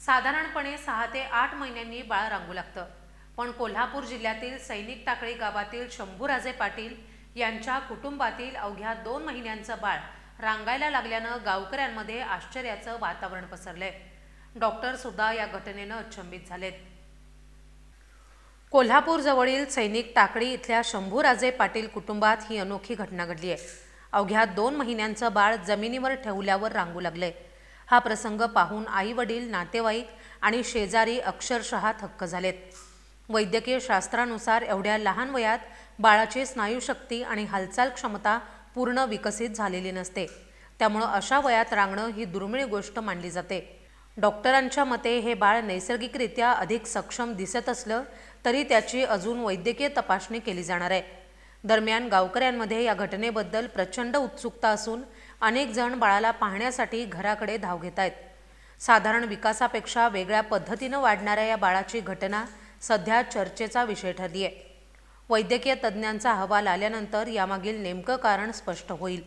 साधारणपणे 6 ते 8 महिन्यांनी बाळ रांगू लागतं। पण कोल्हापूर जिल्ह्यातील सैनिक टाकळी गावातील शंभूराजे पाटील यांच्या कुटुंबातील अवघ्या 2 महिन्यांचं बाळ रांगायला लागल्यानं गावकऱ्यांमध्ये आश्चर्याचं वातावरण पसरलंय। डॉक्टर सुद्धा या घटनेनं अचंबित झालेत। कोल्हापूर जवळील सैनिक टाकळी इथल्या शंभूराजे पाटील कुटुंबात ही अनोखी घटना घडली आहे। अवघ्या 2 महिन्यांचं बाळ जमिनीवर ठेवल्यावर रांगू लागले। हा प्रसंग पाहून आई वडील, नातेवाईक आणि शेजारी अक्षरशः थक्क झालेत। वैद्यकीय शास्त्रानुसार एवढ्या लहान वयात बाळाची स्नायूशक्ती आणि हालचाल क्षमता पूर्ण विकसित झालेली नसते, त्यामुळे अशा वयात रांगणं ही दुर्मिळ गोष्ट मानली जाते। डॉक्टरांच्या मते हे बाळ नैसर्गिकरित्या अधिक सक्षम दिसत असलं तरी त्याची अजून वैद्यकीय तपासणी केली जाणार आहे। दरम्यान गावकऱ्यांमध्ये या घटनेबद्दल प्रचंड उत्सुकता असून अनेक जण बाळाला पाहण्यासाठी घराकडे धाव घेत आहेत। साधारण विकासापेक्षा वेगळ्या पद्धतीनं वाढणाऱ्या या बाळाची घटना सध्या चर्चेचा विषय ठरली आहे। वैद्यकीय तज्ज्ञांचा अहवाल आल्यानंतर यामागील नेमकं कारण स्पष्ट होईल।